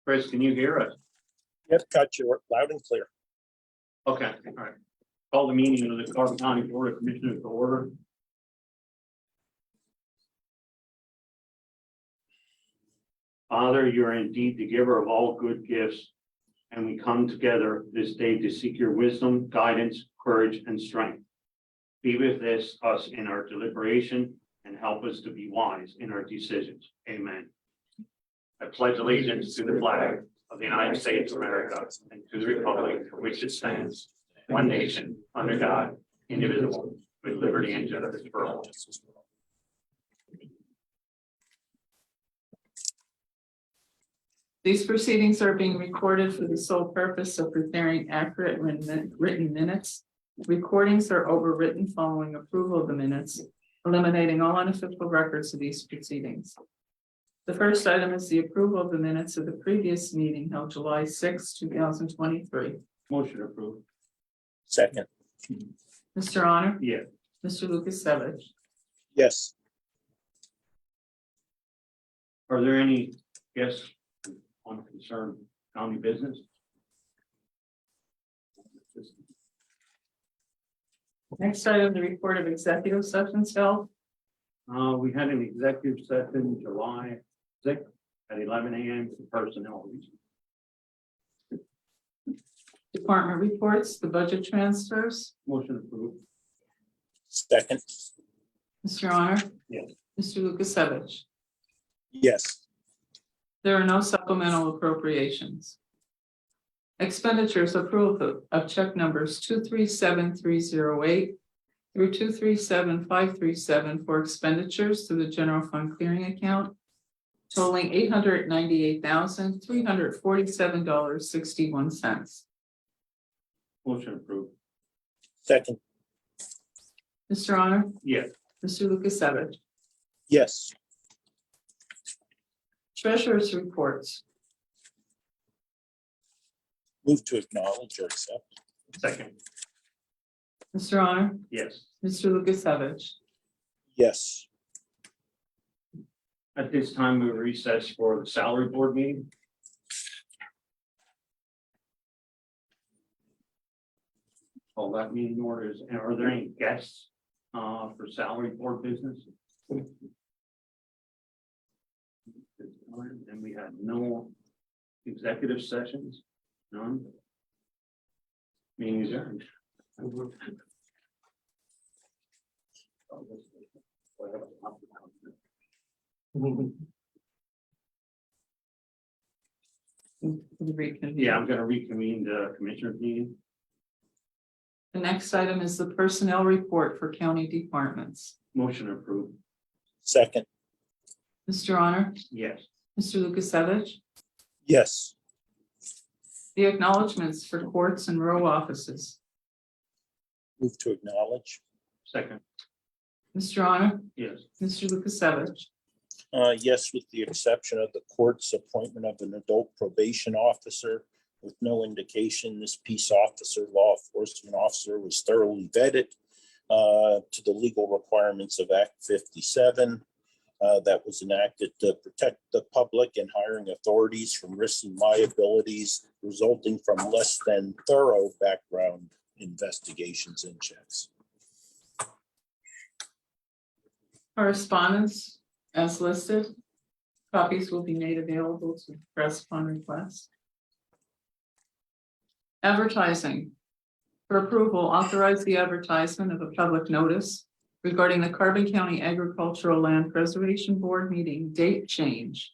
Chris, can you hear us? Yes, got you loud and clear. Okay, all right. Call the meeting of the Carbon County Board of Commissioners to order. Father, you are indeed the giver of all good gifts, and we come together this day to seek your wisdom, guidance, courage, and strength. Be with us in our deliberation and help us to be wise in our decisions. Amen. I pledge allegiance to the flag of the United States of America and to the republic for which it stands, one nation, under God, indivisible, with liberty and justice for all. These proceedings are being recorded for the sole purpose of preparing accurate written minutes. Recordings are overwritten following approval of the minutes, eliminating all unofficial records of these proceedings. The first item is the approval of the minutes of the previous meeting held July 6, 2023. Motion approved. Second. Mr. Honor? Yes. Mr. Lukasevich? Yes. Are there any guests on concerned county business? Next item, the report of executive sessions held. We had an executive session July 6th at 11 a.m. for personnel reasons. Department reports, the budget transfers. Motion approved. Second. Mr. Honor? Yes. Mr. Lukasevich? Yes. There are no supplemental appropriations. Expenditures approval of check numbers 237308 through 237537 for expenditures to the general fund clearing account totaling $898,347.61. Motion approved. Second. Mr. Honor? Yes. Mr. Lukasevich? Yes. Treasurer's reports. Move to acknowledge or accept. Second. Mr. Honor? Yes. Mr. Lukasevich? Yes. At this time, we will recess for the salary board meeting. All that meeting orders. And are there any guests for salary board business? And we had no executive sessions, none. Meeting adjourned. Yeah, I'm gonna reconvene the commissioners meeting. The next item is the personnel report for county departments. Motion approved. Second. Mr. Honor? Yes. Mr. Lukasevich? Yes. The acknowledgements for courts and row offices. Move to acknowledge. Second. Mr. Honor? Yes. Mr. Lukasevich? Yes, with the exception of the court's appointment of an adult probation officer with no indication this peace officer, law enforcement officer was thoroughly vetted to the legal requirements of Act 57. That was enacted to protect the public and hiring authorities from risks and liabilities resulting from less than thorough background investigations and checks. Correspondence as listed. Copies will be made available to the press upon request. Advertising. For approval, authorize the advertisement of a public notice regarding the Carbon County Agricultural Land Preservation Board meeting date change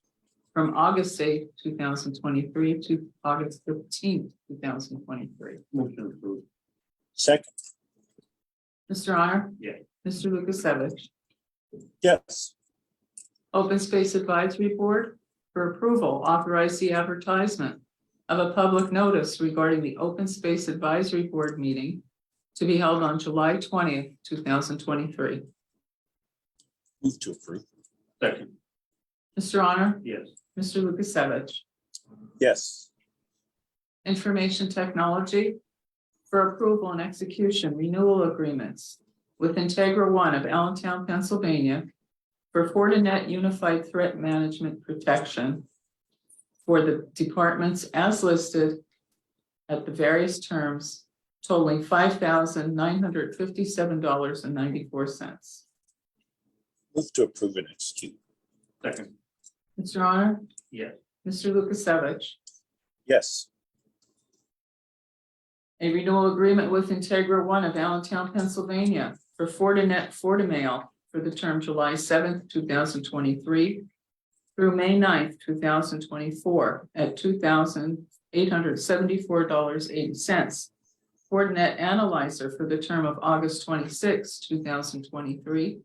from August 8, 2023 to August 15, 2023. Motion approved. Second. Mr. Honor? Yes. Mr. Lukasevich? Yes. Open Space Advisory Board, for approval, authorize the advertisement of a public notice regarding the Open Space Advisory Board meeting to be held on July 20th, 2023. Move to approve. Second. Mr. Honor? Yes. Mr. Lukasevich? Yes. Information Technology, for approval and execution renewal agreements with Integra One of Allentown, Pennsylvania for Fortinet Unified Threat Management Protection for the departments as listed at the various terms totaling $5,957.94. Move to approve and execute. Second. Mr. Honor? Yes. Mr. Lukasevich? Yes. A renewal agreement with Integra One of Allentown, Pennsylvania for Fortinet Fortimail for the term July 7th, 2023 through May 9th, 2024 at $2,874.80. Fortinet Analyzer for the term of August 26th, 2023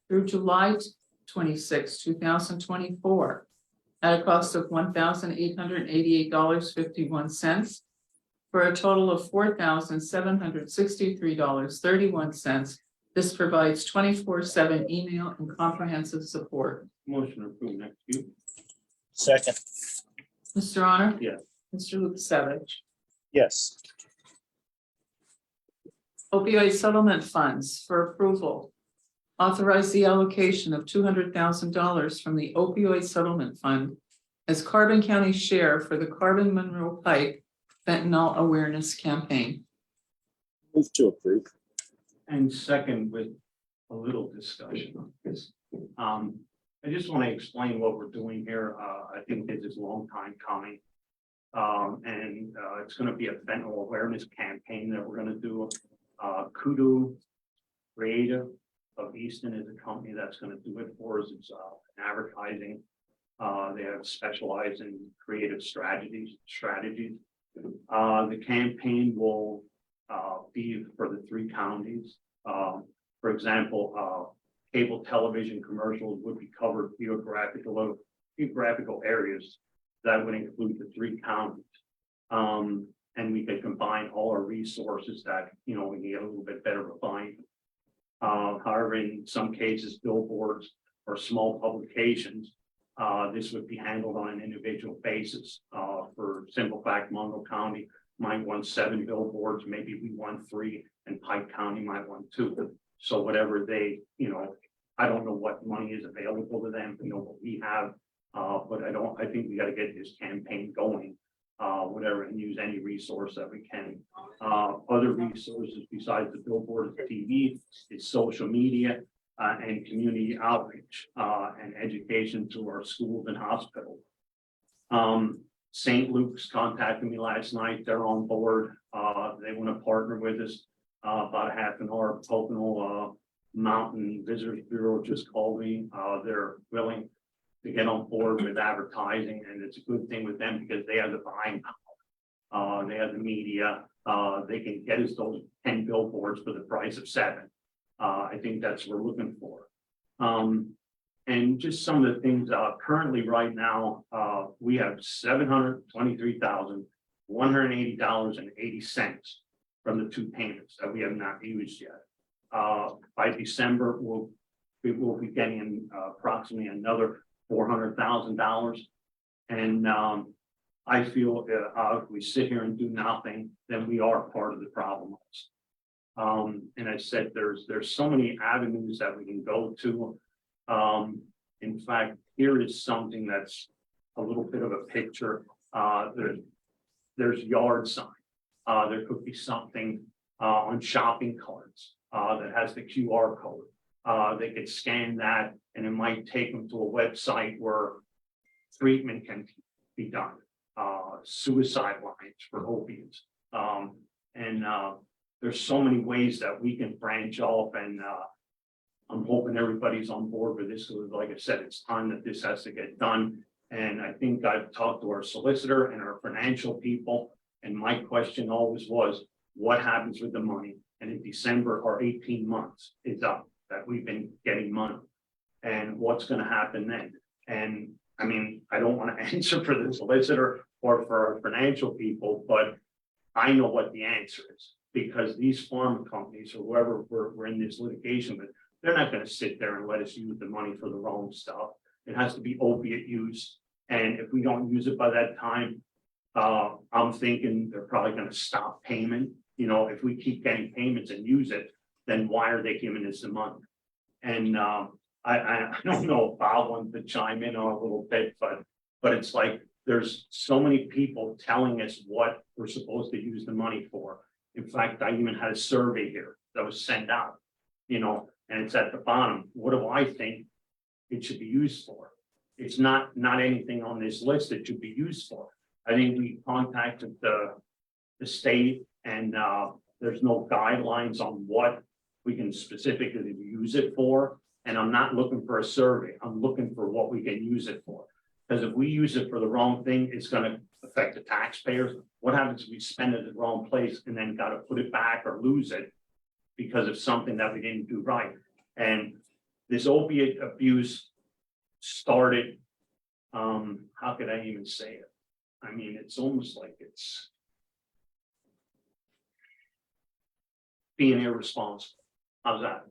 through July 26th, 2024 at a cost of $1,888.51 for a total of $4,763.31. This provides 24/7 email and comprehensive support. Motion approved and execute. Second. Mr. Honor? Yes. Mr. Lukasevich? Yes. Opioid settlement funds for approval. Authorize the allocation of $200,000 from the opioid settlement fund as Carbon County's share for the Carbon Monroe Pike fentanyl awareness campaign. Move to approve. And second, with a little discussion on this. I just want to explain what we're doing here. I think this is a long time coming. It's going to be a fentanyl awareness campaign that we're going to do. Kudu Creative of Easton is a company that's going to do it for us. It's advertising. They have specialized in creative strategies. The campaign will be for the 3 counties. For example, cable television commercials would be covered geographical areas that would include the 3 counties. And we could combine all our resources that, we need a little bit better refined. However, in some cases, billboards or small publications, this would be handled on an individual basis. For simple fact, Monroe County might want 7 billboards, maybe we want 3, and Pike County might want 2. So whatever they, I don't know what money is available to them, what we have, but I think we got to get this campaign going, whatever, and use any resource that we can. Other resources besides the billboard, TV, is social media, and community outreach, and education through our schools and hospitals. St. Luke's contacted me last night. They're on board. They want to partner with us. About a half an hour. Pocono Mountain Visitors Bureau just called me. They're willing to get on board with advertising, and it's a good thing with them because they have the buying power. They have the media. They can get us those 10 billboards for the price of 7. I think that's what we're looking for. And just some of the things currently right now, we have $723,180.80 from the 2 payments that we have not used yet. By December, we will be getting approximately another $400,000. And I feel if we sit here and do nothing, then we are part of the problem. And I said, there's so many avenues that we can go to. In fact, here is something that's a little bit of a picture. There's yard sign. There could be something on shopping carts that has the QR code. They could scan that, and it might take them to a website where treatment can be done. Suicide lines for opiates. There's so many ways that we can branch off, and I'm hoping everybody's on board with this. So like I said, it's time that this has to get done. And I think I've talked to our solicitor and our financial people. And my question always was, what happens with the money? And in December, our 18 months is up that we've been getting money. And what's going to happen then? And I mean, I don't want to answer for the solicitor or for our financial people, but I know what the answer is, because these pharma companies or whoever we're in this litigation with, they're not going to sit there and let us use the money for the wrong stuff. It has to be opiate use. And if we don't use it by that time, I'm thinking they're probably going to stop payment. If we keep getting payments and use it, then why are they giving us the money? And I don't know if Bob wants to chime in on a little bit, but it's like, there's so many people telling us what we're supposed to use the money for. In fact, I even had a survey here that was sent out, and it's at the bottom. What do I think it should be used for? It's not anything on this list it should be used for. I think we contacted the state and there's no guidelines on what we can specifically use it for. And I'm not looking for a survey. I'm looking for what we can use it for. Because if we use it for the wrong thing, it's going to affect the taxpayers. What happens if we spend it in the wrong place and then got to put it back or lose it because of something that we didn't do right? And this opiate abuse started, how could I even say it? I mean, it's almost like it's being irresponsible. How's that?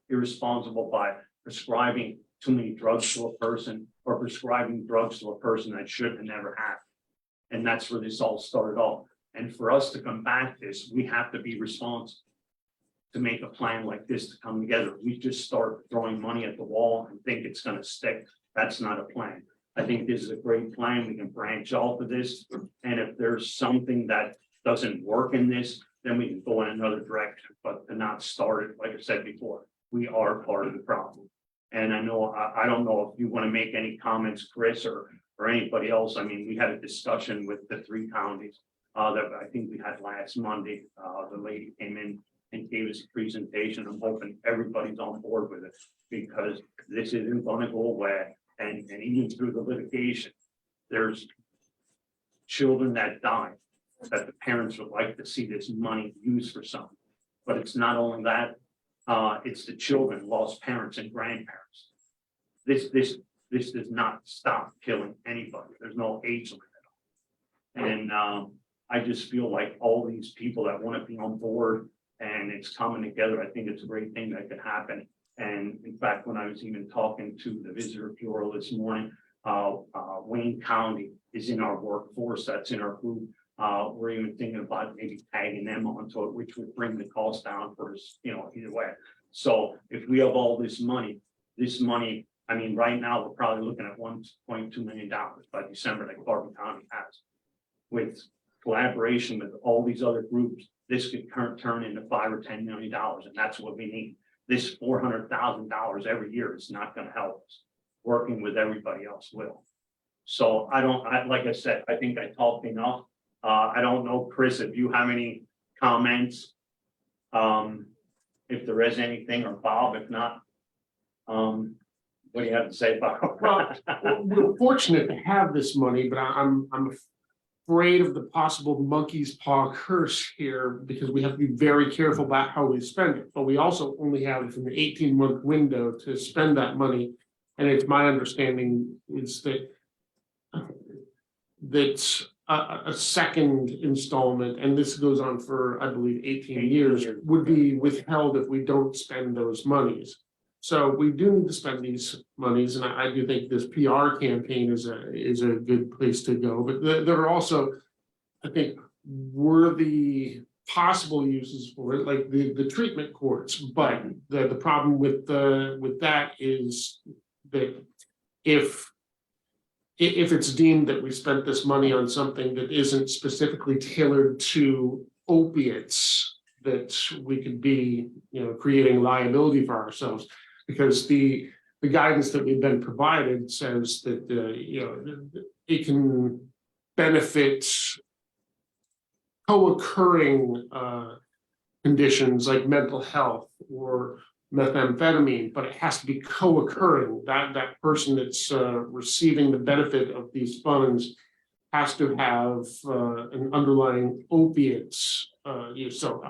Irresponsible by prescribing too many drugs to a person or prescribing drugs to a person that should have never had. And that's where this all started off. And for us to combat this, we have to be responsible to make a plan like this to come together. We just start throwing money at the wall and think it's going to stick. That's not a plan. I think this is a great plan. We can branch off of this. And if there's something that doesn't work in this, then we can go in another direction, but to not start it, like I said before, we are part of the problem. And I know, I don't know if you want to make any comments, Chris, or anybody else. I mean, we had a discussion with the 3 counties that I think we had last Monday. The lady came in and gave us a presentation. I'm hoping everybody's on board with it because this isn't going to go away. And even through the litigation, there's children that die that the parents would like to see this money used for something. But it's not only that, it's the children, lost parents and grandparents. This does not stop killing anybody. There's no age limit. And I just feel like all these people that want to be on board and it's coming together, I think it's a great thing that could happen. And in fact, when I was even talking to the Visitor Bureau this morning, Wayne County is in our workforce, that's in our group. We're even thinking about maybe tagging them onto it, which would bring the cost down for us, either way. So if we have all this money, I mean, right now, we're probably looking at $1.2 million by December that Carbon County has. With collaboration with all these other groups, this could turn into $5 or $10 million, and that's what we need. This $400,000 every year is not going to help us. Working with everybody else will. So like I said, I think I talked enough. I don't know, Chris, if you have any comments, if there is anything, or Bob, if not, what do you have to say, Bob? Well, we're fortunate to have this money, but I'm afraid of the possible monkey's paw curse here because we have to be very careful about how we spend it. But we also only have an 18-month window to spend that money. And it's my understanding is that a second installment, and this goes on for, I believe, 18 years, would be withheld if we don't spend those monies. So we do need to spend these monies, and I do think this PR campaign is a good place to go. But there are also, I think, worthy possible uses for it, like the treatment courts. But the problem with that is that if it's deemed that we spent this money on something that isn't specifically tailored to opiates, that we could be, creating liability for ourselves, because the guidance that we've been provided says that it can benefit co-occurring conditions like mental health or methamphetamine, but it has to be co-occurring. That person that's receiving the benefit of these funds has to have an underlying opiates use. So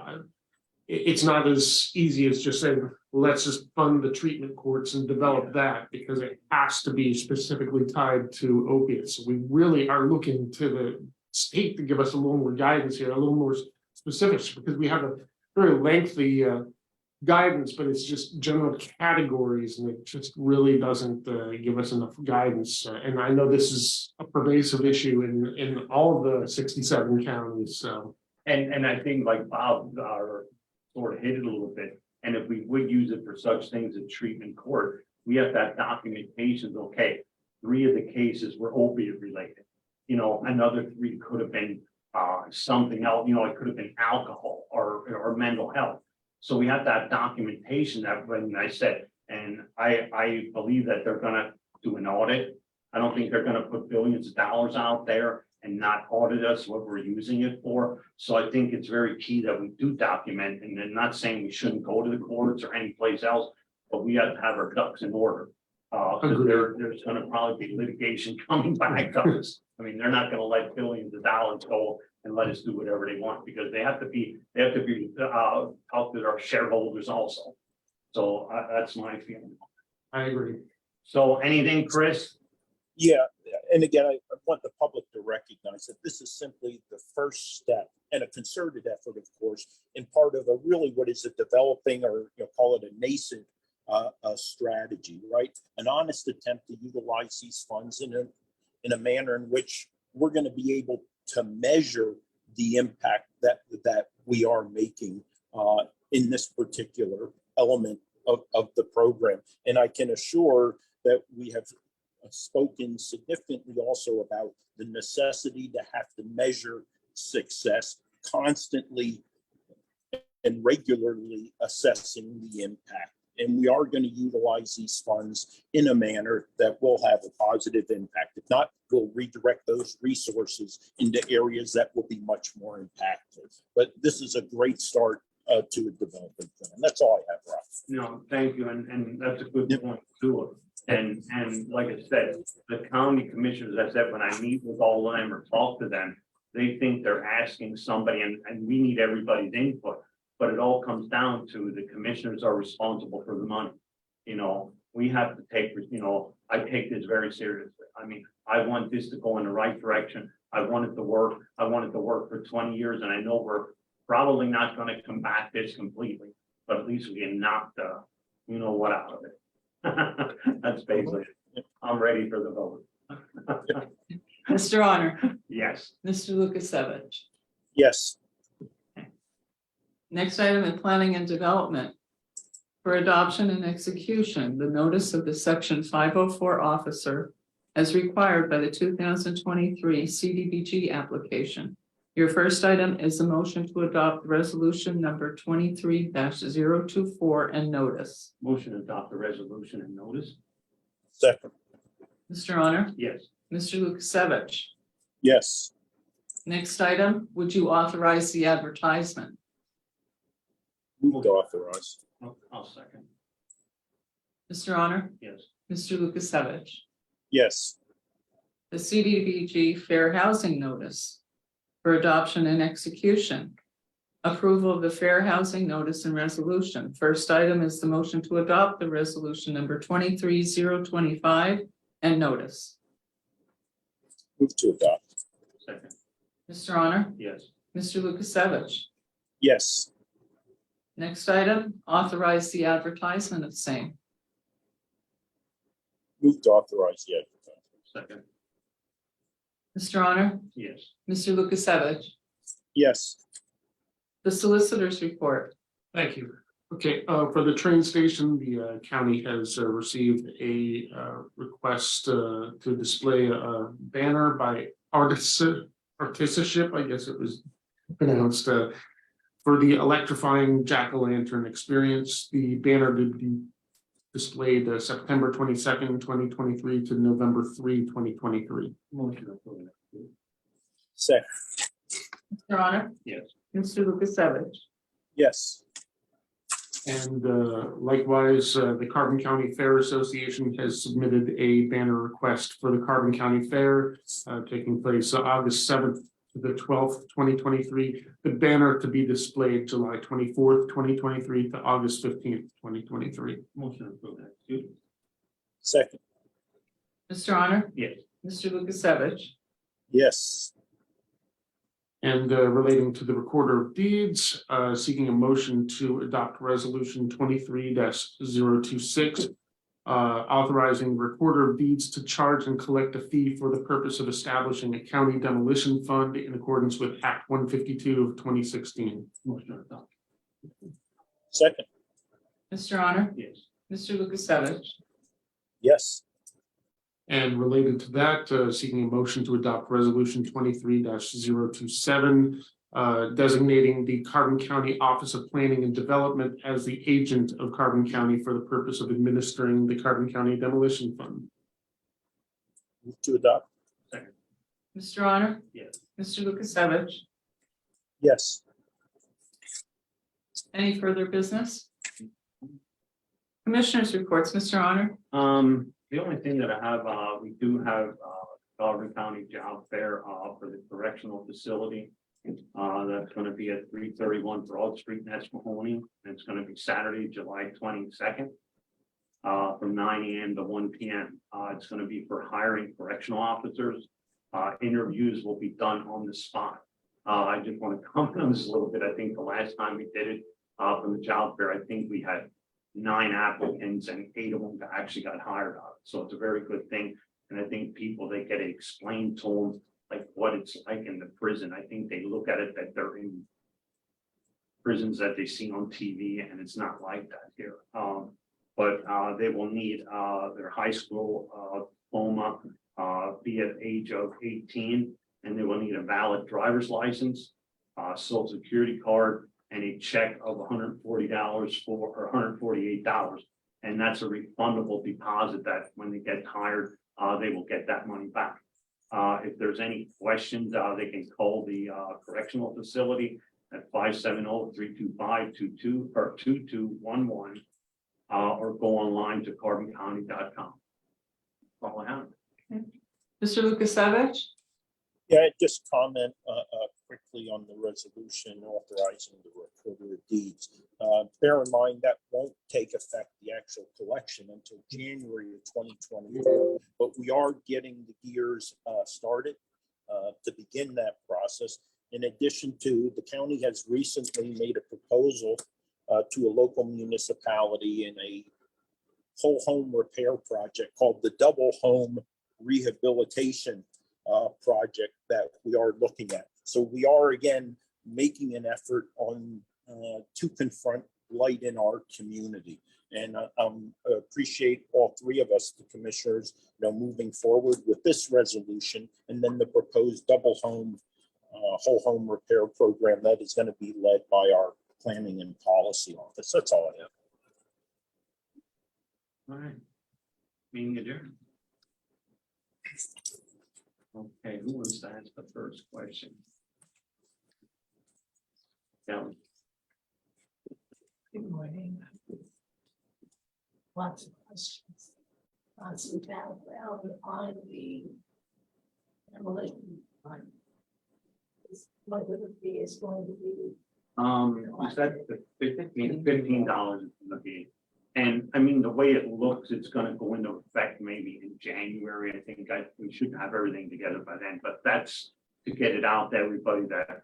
it's not as easy as just saying, let's just fund the treatment courts and develop that, because it has to be specifically tied to opiates. So we really are looking to the state to give us a little more guidance here, a little more specifics, because we have a very lengthy guidance, but it's just general categories, and it just really doesn't give us enough guidance. And I know this is a pervasive issue in all of the 67 counties. So, and I think like Bob sort of hit it a little bit. And if we would use it for such things as treatment court, we have that documentation. Okay, 3 of the cases were opiate related. You know, another 3 could have been something else, you know, it could have been alcohol or mental health. So we have to have documentation that when I said, and I believe that they're gonna do an audit. I don't think they're gonna put billions of dollars out there and not audit us what we're using it for. So I think it's very key that we do document, and I'm not saying we shouldn't go to the courts or any place else, but we have to have our ducks in order. Because there's gonna probably be litigation coming back to us. I mean, they're not gonna let billions of dollars go and let us do whatever they want, because they have to be out to our shareholders also. So that's my feeling. I agree. So anything, Chris? Yeah, and again, I want the public to recognize that this is simply the first step and a concerted effort, of course, in part of a really what is a developing, or call it a nascent strategy, right? An honest attempt to utilize these funds in a manner in which we're going to be able to measure the impact that we are making in this particular element of the program. And I can assure that we have spoken significantly also about the necessity to have to measure success, constantly and regularly assessing the impact. And we are going to utilize these funds in a manner that will have a positive impact. If not, we'll redirect those resources into areas that will be much more impactful. But this is a great start to a development plan. That's all I have, Rob. No, thank you, and that's a good point too. And like I said, the county commissioners, as I said, when I meet with all of them or talk to them, they think they're asking somebody, and we need everybody's input. But it all comes down to the commissioners are responsible for the money. You know, we have to take, I take this very seriously. I mean, I want this to go in the right direction. I want it to work. I want it to work for 20 years, and I know we're probably not going to combat this completely, but at least we can knock the, what out of it. That's basically it. I'm ready for the vote. Mr. Honor, Yes. Mr. Lukasevich. Yes. Next item in planning and development. For adoption and execution, the notice of the section 504 officer as required by the 2023 CDBG application. Your first item is a motion to adopt resolution number 23-024 and notice. Motion to adopt the resolution and notice. Second. Mr. Honor, Yes. Mr. Lukasevich. Yes. Next item, would you authorize the advertisement? Move to authorize. I'll second. Mr. Honor, Yes. Mr. Lukasevich. Yes. The CDBG Fair Housing Notice for adoption and execution. Approval of the Fair Housing Notice and Resolution. First item is the motion to adopt the resolution number 23-025 and notice. Move to adopt. Second. Mr. Honor, Yes. Mr. Lukasevich. Yes. Next item, authorize the advertisement of same. Move to authorize the advertisement. Second. Mr. Honor, Yes. Mr. Lukasevich. Yes. The solicitor's report. Thank you. Okay, for the train station, the county has received a request to display a banner by Artisanship, I guess it was pronounced, for the electrifying jack-o'-lantern experience. The banner did be displayed September 22nd, 2023 to November 3, 2023. Motion to approve. Second. Mr. Honor, Yes. Mr. Lukasevich. Yes. And likewise, the Carbon County Fair Association has submitted a banner request for the Carbon County Fair taking place August 7th to the 12th, 2023. The banner to be displayed July 24th, 2023 to August 15th, 2023. Motion to approve that too. Second. Mr. Honor, Yes. Mr. Lukasevich. Yes. And relating to the Recorder of Deeds, seeking a motion to adopt resolution 23-026, authorizing Recorder of Deeds to charge and collect a fee for the purpose of establishing a county demolition fund in accordance with Act 152 of 2016. Motion to adopt. Second. Mr. Honor, Yes. Mr. Lukasevich. Yes. And related to that, seeking a motion to adopt resolution 23-027, designating the Carbon County Office of Planning and Development as the agent of Carbon County for the purpose of administering the Carbon County Demolition Fund. Move to adopt. Mr. Honor? Yes. Mr. Lukasevich? Yes. Any further business? Commissioners reports, Mr. Honor? The only thing that I have, we do have, Carbon County Job Fair, for the correctional facility. That's gonna be at 331 Broad Street, Nescahoning, and it's gonna be Saturday, July 22nd. From 9 AM to 1 PM. It's gonna be for hiring correctional officers. Interviews will be done on the spot. I just want to comment on this a little bit. I think the last time we did it, from the job fair, I think we had 9 applicants and 8 of them actually got hired on it. So it's a very good thing. And I think people, they get it explained to them, like what it's like in the prison. I think they look at it that they're in prisons that they see on TV, and it's not like that here. But they will need their high school diploma, be at age of 18, and they will need a valid driver's license, social security card, and a check of $140 or $148. And that's a refundable deposit that when they get hired, they will get that money back. If there's any questions, they can call the correctional facility at 570-325-22 or 2211, or go online to carboncounty.com. All I have. Mr. Lukasevich? Yeah, just comment quickly on the resolution authorizing the recorder of deeds. Bear in mind that won't take effect, the actual collection, until January of 2024. But we are getting the gears started to begin that process. In addition to, the county has recently made a proposal to a local municipality in a whole home repair project called the Double Home Rehabilitation project that we are looking at. So we are again making an effort on to confront blight in our community. And appreciate all 3 of us, the commissioners, moving forward with this resolution, and then the proposed double home whole home repair program that is going to be led by our planning and policy office. That's all I have. All right. Meeting adjourned. Okay, who wants to ask the first question? Kelly. Good morning. Lots of questions. Lots of background on the demolition fund. What would it be is going to be, You said $15 is gonna be, and I mean, the way it looks, it's gonna go into effect maybe in January. I think we should have everything together by then, but that's to get it out to everybody that,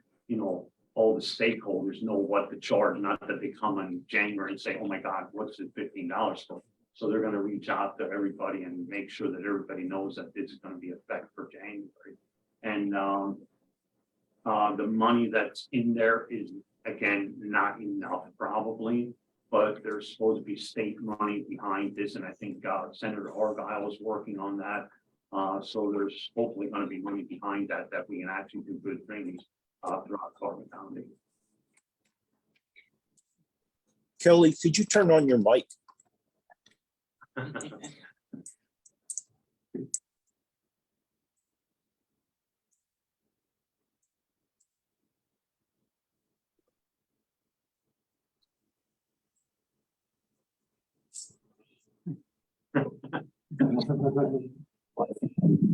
all the stakeholders know what to charge, not that they come in January and say, oh my God, what's it $15 for? So they're gonna reach out to everybody and make sure that everybody knows that this is gonna be effect for January. And the money that's in there is, again, not enough probably, but there's supposed to be state money behind this, and I think Senator Argyle is working on that. So there's hopefully going to be money behind that we can actually do good things throughout Carbon County. Kelly, could you turn on your mic?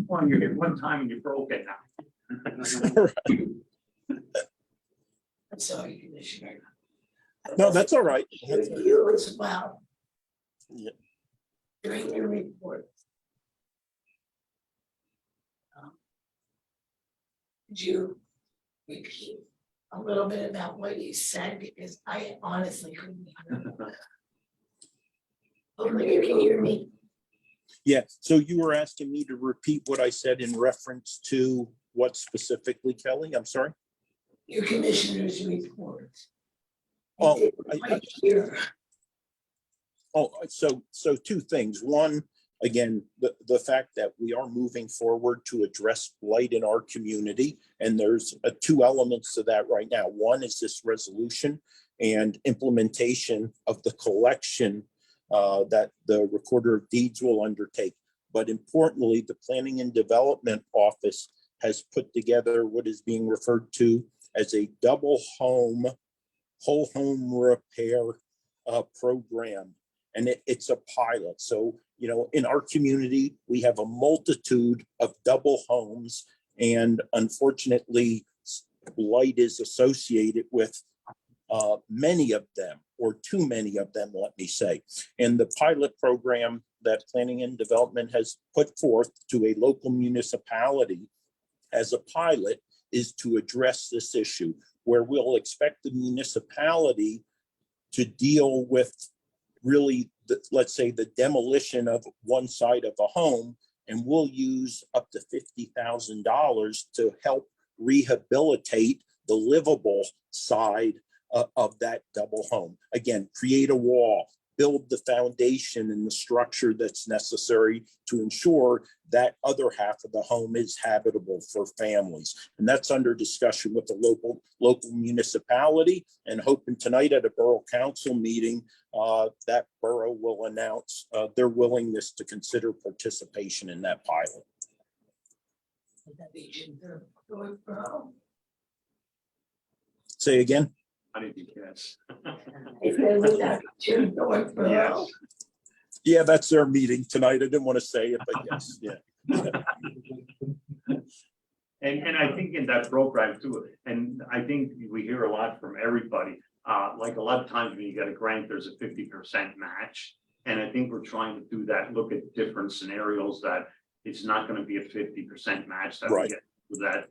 Well, you hit one time and you broke it now. I'm sorry, Commissioner. No, that's all right. You as well. Yeah. During your report. Could you repeat a little bit about what you said, because I honestly couldn't hear. Hopefully you can hear me. Yeah, so you were asking me to repeat what I said in reference to what specifically, Kelly? I'm sorry. Your commissioner's report. Oh, I didn't quite hear. so 2 things. One, again, the fact that we are moving forward to address blight in our community. And there's two elements to that right now. One is this resolution and implementation of the collection that the Recorder of Deeds will undertake. But importantly, the Planning and Development Office has put together what is being referred to as a double home, whole home repair program. And it's a pilot. So, you know, in our community, we have a multitude of double homes, and unfortunately, blight is associated with many of them, or too many of them, let me say. And the pilot program that Planning and Development has put forth to a local municipality as a pilot is to address this issue, where we'll expect the municipality to deal with really, let's say, the demolition of one side of a home, and we'll use up to $50,000 to help rehabilitate the livable side of that double home. Again, create a wall, build the foundation and the structure that's necessary to ensure that other half of the home is habitable for families. And that's under discussion with the local municipality, and hoping tonight at a borough council meeting, that borough will announce their willingness to consider participation in that pilot. Say again? I didn't guess. Yes. Yeah, that's their meeting tonight. I didn't want to say it, but yes, yeah. And I think in that program too, and I think we hear a lot from everybody, like a lot of times when you get a grant, there's a 50% match. And I think we're trying to do that, look at different scenarios that it's not going to be a 50% match that we Right. get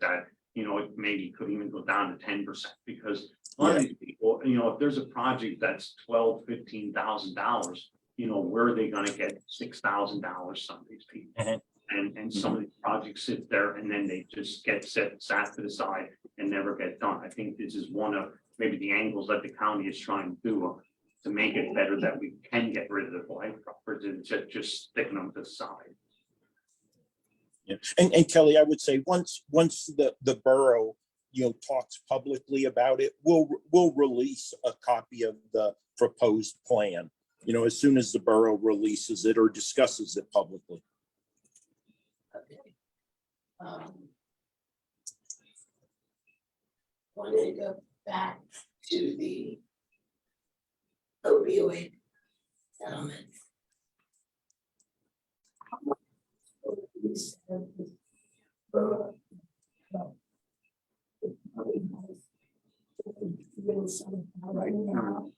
that, you know, it maybe could even go down to 10%, because a lot of these people, you know, if there's a project that's $12,000-$15,000, you know, where are they gonna get $6,000, some of these people? Mhm. And some of these projects sit there and then they just get sat to the side and never get done. I think this is one of maybe the angles that the county is trying to do to make it better, that we can get rid of the blight properties instead of just sticking them to the side. Yeah. And Kelly, I would say once the borough, you know, talks publicly about it, we'll release a copy of the proposed plan, you know, as soon as the borough releases it or discusses it publicly. Okay. Wanted to go back to the opioid settlement. You said the borough, well, it probably has given some right now.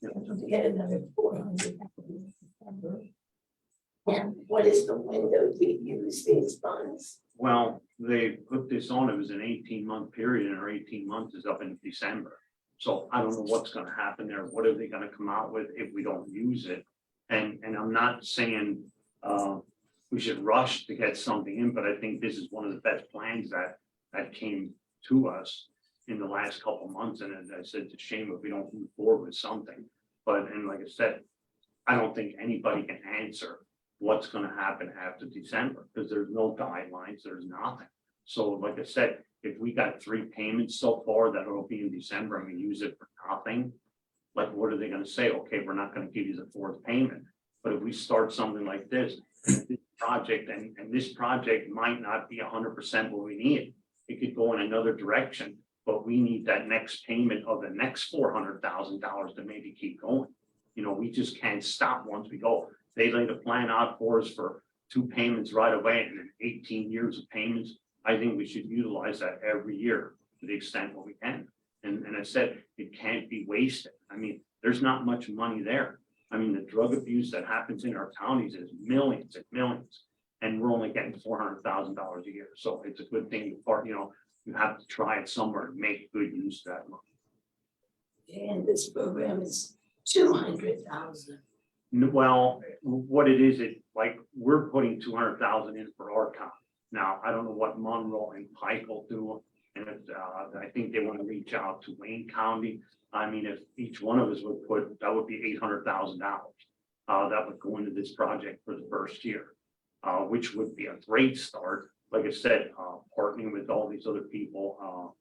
To get another 400. in December. And what is the window to use these funds? Well, they put this on, it was an 18-month period, and our 18 months is up in December. So I don't know what's gonna happen there. What are they gonna come out with if we don't use it? And I'm not saying we should rush to get something in, but I think this is one of the best plans that came to us in the last couple of months. And as I said, it's a shame if we don't move forward with something. But, and like I said, I don't think anybody can answer what's gonna happen after December, because there's no guidelines, there's nothing. So like I said, if we got 3 payments so far that will be in December and we use it for nothing, like what are they gonna say? Okay, we're not gonna give you the 4th payment. But if we start something like this project, and this project might not be 100% what we need, it could go in another direction, but we need that next payment of the next $400,000 to maybe keep going. You know, we just can't stop once we go. They laid a plan out for us for 2 payments right away, and then 18 years of payments. I think we should utilize that every year to the extent what we can. And I said, it can't be wasted. I mean, there's not much money there. I mean, the drug abuse that happens in our counties is millions and millions, and we're only getting $400,000 a year. So it's a good thing, you know, you have to try it somewhere and make good use of that money. And this program is 200,000. Well, what it is, like, we're putting 200,000 in for our county. Now, I don't know what Monroe and Pike will do, and I think they want to reach out to Wayne County. I mean, if each one of us would put, that would be $800,000. that would go into this project for the first year, which would be a great start. Like I said, partnering with all these other people,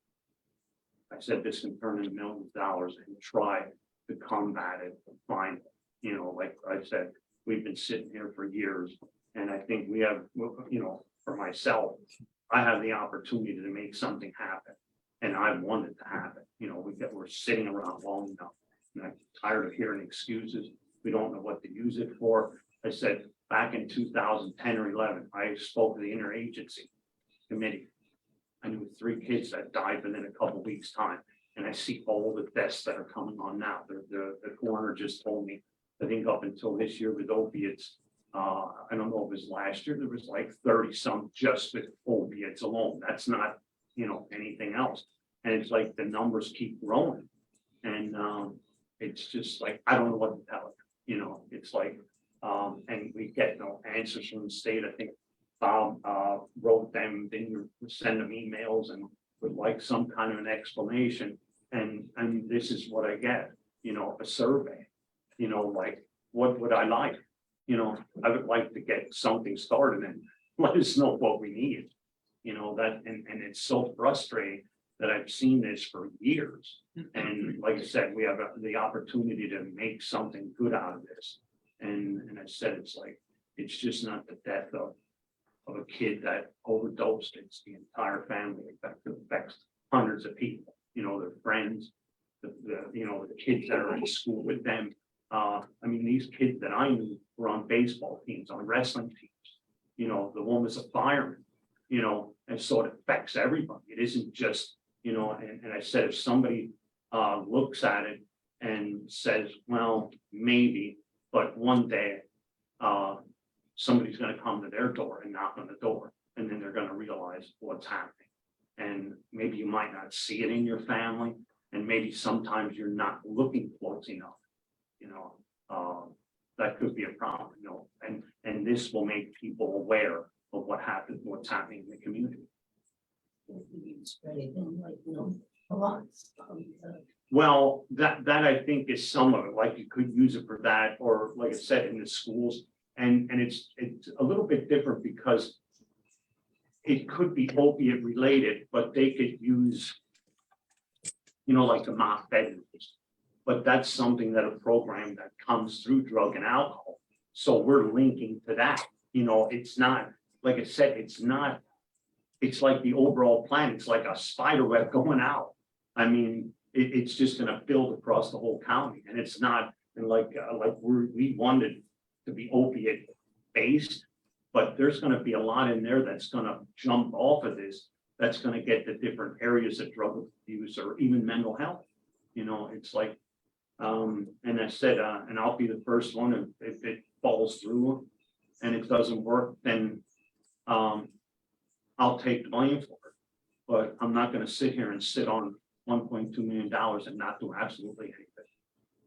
I said this can turn into millions of dollars and try to combat it, find, like I said, we've been sitting here for years. And I think we have, for myself, I have the opportunity to make something happen. And I want it to happen. We're sitting around long enough. And I'm tired of hearing excuses. We don't know what to use it for. I said back in 2010 or 11, I spoke to the interagency committee. I knew 3 kids that died within a couple weeks' time. And I see all the deaths that are coming on now. The coroner just told me, I think up until this year with opiates, I don't know if it was last year, there was like 30 some just with opiates alone. That's not, anything else. And it's like the numbers keep growing. And it's just like, I don't know what to tell it. It's like, and we get no answers from the state. I think Bob wrote them, then you send them emails and would like some kind of an explanation. And this is what I get, a survey, like, what would I like? I would like to get something started and let us know what we need. And it's so frustrating that I've seen this for years. And like I said, we have the opportunity to make something good out of this. And I said, it's just not the death of a kid that overdosed. It's the entire family. It affects hundreds of people, their friends, the kids that are in school with them. These kids that I knew were on baseball teams, on wrestling teams. The one was a fireman, and so it affects everybody. It isn't just, and I said, if somebody looks at it and says, well, maybe, but one day somebody's going to come to their door and knock on the door, and then they're going to realize what's happening. And maybe you might not see it in your family, and maybe sometimes you're not looking close enough. That could be a problem, and this will make people aware of what's happening in the community. Well, that I think is some of it, like you could use it for that, or like I said, in the schools, and it's a little bit different because it could be opiate related, but they could use, like the mop bedrooms. But that's something that a program that comes through drug and alcohol. So we're linking to that. It's not, like I said, it's like the overall plan. It's like a spider web going out. It's just going to build across the whole county. And it's not, and we wanted to be opiate based, but there's going to be a lot in there that's going to jump off of this. That's going to get the different areas of drug abuse or even mental health. It's like, and I said, and I'll be the first one if it falls through and it doesn't work, then I'll take the blame for it. But I'm not going to sit here and sit on $1.2 million and not do absolutely anything.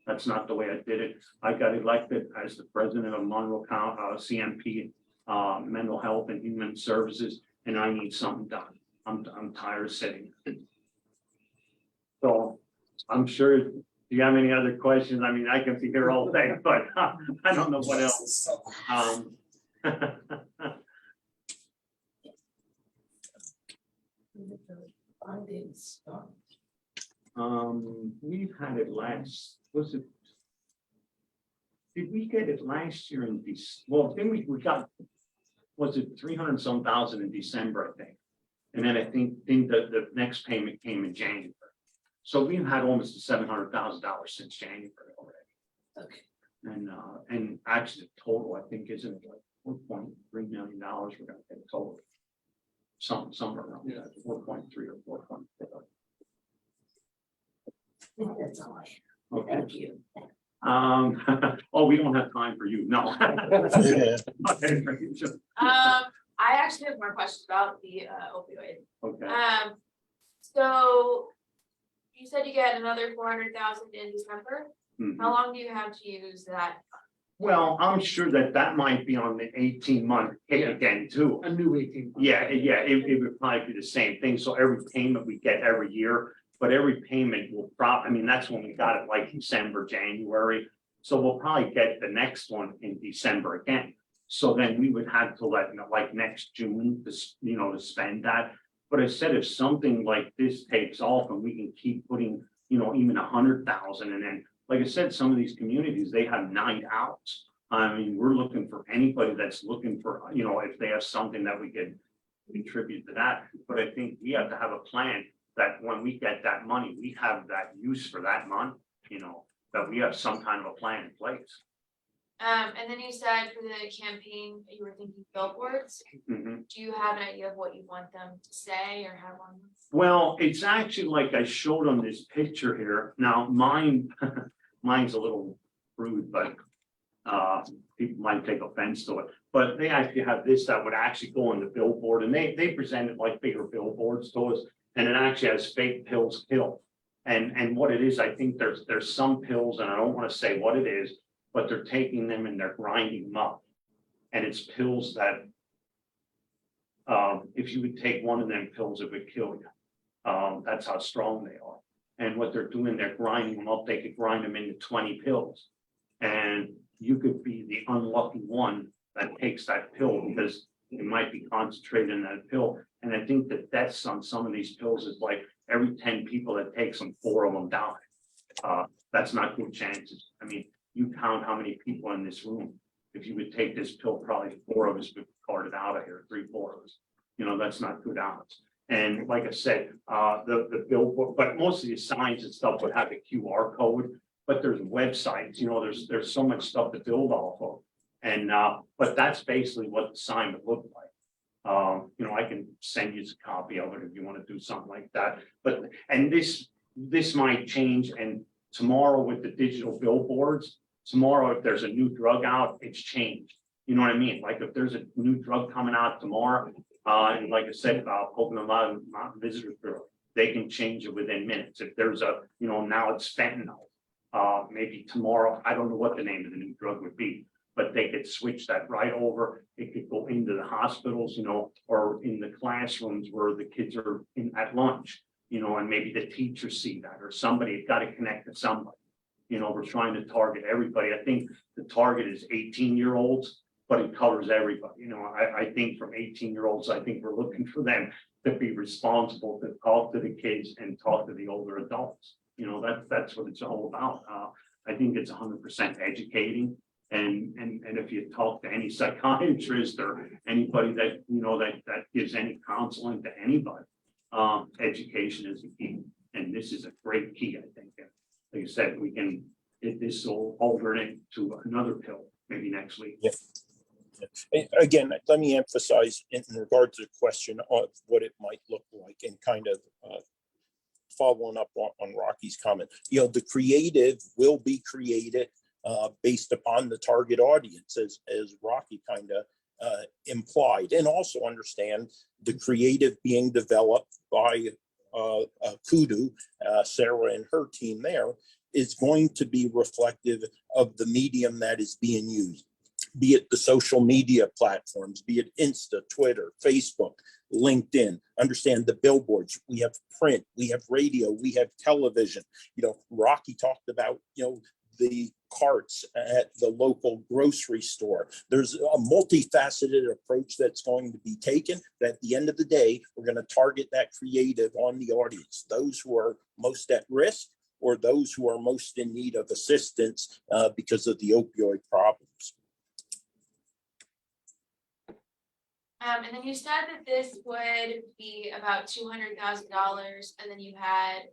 That's not the way I did it. I got elected as the president of Monroe County CMP, Mental Health and Human Services, and I need something done. I'm tired of sitting. So I'm sure. Do you have any other questions? I can be here all day, but I don't know what else. We've had it last, did we get it last year in December? Well, then we got, was it 300 some thousand in December, I think. And then I think the next payment came in January. So we've had almost $700,000 since January already. Okay. And actually the total, I think, isn't it like $4.3 million we're going to pay total. Somewhere around that, 4.3 or 4.4. That's all I have. Okay. Thank you. Oh, we don't have time for you. No. I actually have more questions about the opioid. Okay. So you said you get another 400,000 in December. Mhm. How long do you have to use that? Well, I'm sure that might be on the 18-month hit again too. A new 18. Yeah, it would probably be the same thing. So every payment we get every year, but every payment will that's when we got it, like December, January. So we'll probably get the next one in December again. So then we would have to let, like next June, to spend that. But I said, if something like this takes off and we can keep putting, even 100,000, and then, like I said, some of these communities, they have night outs. I mean, we're looking for anybody that's looking for, if they have something that we could contribute to that. But I think we have to have a plan that when we get that money, we have that use for that month, that we have some kind of a plan in place. And then you said for the campaign, you were thinking billboards. Mhm. Do you have an idea of what you want them to say or have on? Well, it's actually like I showed on this picture here. Now, mine's a little rude, but people might take offense to it. But they actually have this that would actually go on the billboard, and they present it like bigger billboards to us, and it actually has fake pills kill. And what it is, I think there's some pills, and I don't want to say what it is, but they're taking them and they're grinding them up. And it's pills that if you would take one of them pills, it would kill you. That's how strong they are. And what they're doing, they're grinding them up. They could grind them into 20 pills. And you could be the unlucky one that takes that pill because it might be concentrated in that pill. And I think the deaths on some of these pills is like every 10 people that takes them, 4 of them die. That's not good chances. I mean, you count how many people in this room. If you would take this pill, probably 4 of us would be carted out of here, 3, 4 of us. That's not good odds. And like I said, the billboard, but most of the signs and stuff would have a QR code, but there's websites, there's so much stuff to build off of. And, but that's basically what the sign would look like. I can send you a copy of it if you want to do something like that. But, and this might change, and tomorrow with the digital billboards, tomorrow, if there's a new drug out, it's changed. You know what I mean? Like if there's a new drug coming out tomorrow, and like I said, Coconut Mountain Visitors Bureau, they can change it within minutes. If there's a, now it's fentanyl, maybe tomorrow, I don't know what the name of the new drug would be, but they could switch that right over. It could go into the hospitals, or in the classrooms where the kids are at lunch, and maybe the teachers see that, or somebody got to connect to somebody. We're trying to target everybody. I think the target is 18-year-olds, but it covers everybody. I think from 18-year-olds, I think we're looking for them to be responsible, to talk to the kids and talk to the older adults. That's what it's all about. I think it's 100% educating. And if you talk to any psychiatrist or anybody that, that gives any counseling to anybody, education is the key. And this is a great key, I think. Like I said, we can, this will alternate to another pill maybe next week. Yeah. Again, let me emphasize in regard to the question of what it might look like, and kind of following up on Rocky's comment. The creative will be created based upon the target audience, as Rocky kind of implied, and also understand the creative being developed by Kudu, Sarah and her team there, is going to be reflective of the medium that is being used, be it the social media platforms, be it Insta, Twitter, Facebook, LinkedIn. Understand the billboards. We have print, we have radio, we have television. Rocky talked about, the carts at the local grocery store. There's a multifaceted approach that's going to be taken, but at the end of the day, we're going to target that creative on the audience, those who are most at risk or those who are most in need of assistance because of the opioid problems. And then you said that this would be about $200,000, and then you had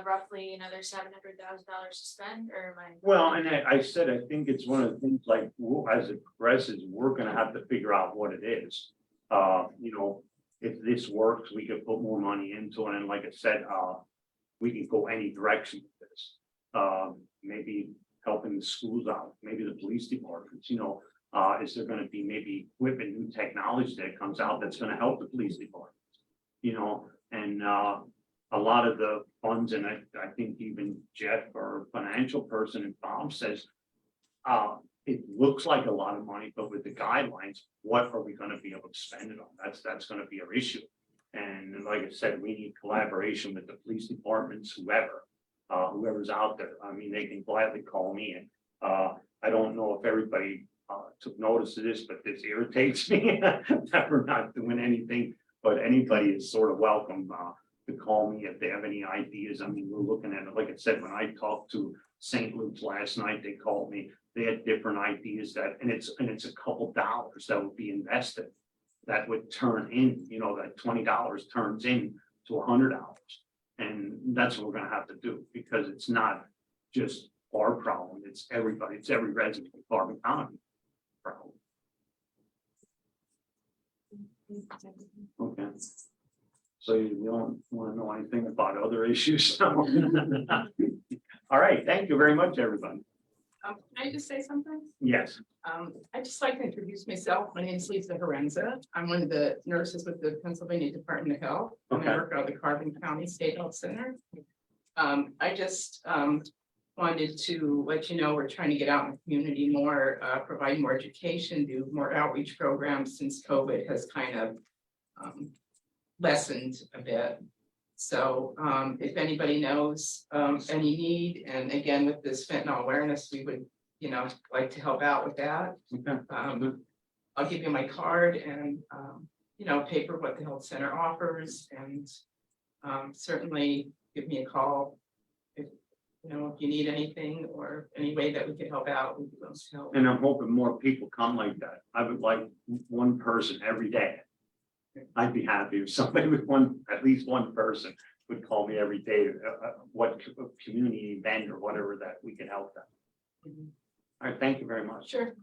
roughly another $700,000 to spend, or am I? Well, and I said, I think it's one of the things, like, as it progresses, we're gonna have to figure out what it is. If this works, we could put more money into it, and like I said, we can go any direction with this. Maybe helping the schools out, maybe the police departments, is there gonna be maybe equipment, new technology that comes out that's gonna help the police departments, and a lot of the funds, and I think even Jeff, our financial person, and Bob says, it looks like a lot of money, but with the guidelines, what are we gonna be able to spend it on? That's gonna be our issue. And like I said, we need collaboration with the police departments, whoever's out there. I mean, they can gladly call me, and I don't know if everybody took notice of this, but this irritates me that we're not doing anything. But anybody is sort of welcome to call me if they have any ideas. I mean, we're looking at it, like I said, when I talked to St. Luke's last night, they called me. They had different ideas that, and it's a couple dollars that would be invested. That would turn in, you know, that $20 turns in to $100. And that's what we're gonna have to do, because it's not just our problem, it's everybody, it's every resident of Carbon County problem. Okay. So you don't wanna know anything about other issues? All right, thank you very much, everybody. Can I just say something? Yes, I'd just like to introduce myself. My name is Lisa Horenza. I'm one of the nurses with the Pennsylvania Department of Health. And I Okay. work out of the Carbon County State Health Center. I just wanted to let you know, we're trying to get out in the community more, provide more education, do more outreach programs since COVID has kind of lessened a bit. So if anybody knows any need, and again, with this fentanyl awareness, we would, you know, like to help out with that. okay, I'll give you my card and, you know, paper what the health center offers, and certainly give me a call. If, you know, if you need anything or any way that we can help out, we'd be willing to help. and I'm hoping more people come like that. I would like one person every day. I'd be happy if somebody with at least one person would call me every day, what community event or whatever that we can help them. Mhm. All right, thank you very much. Sure.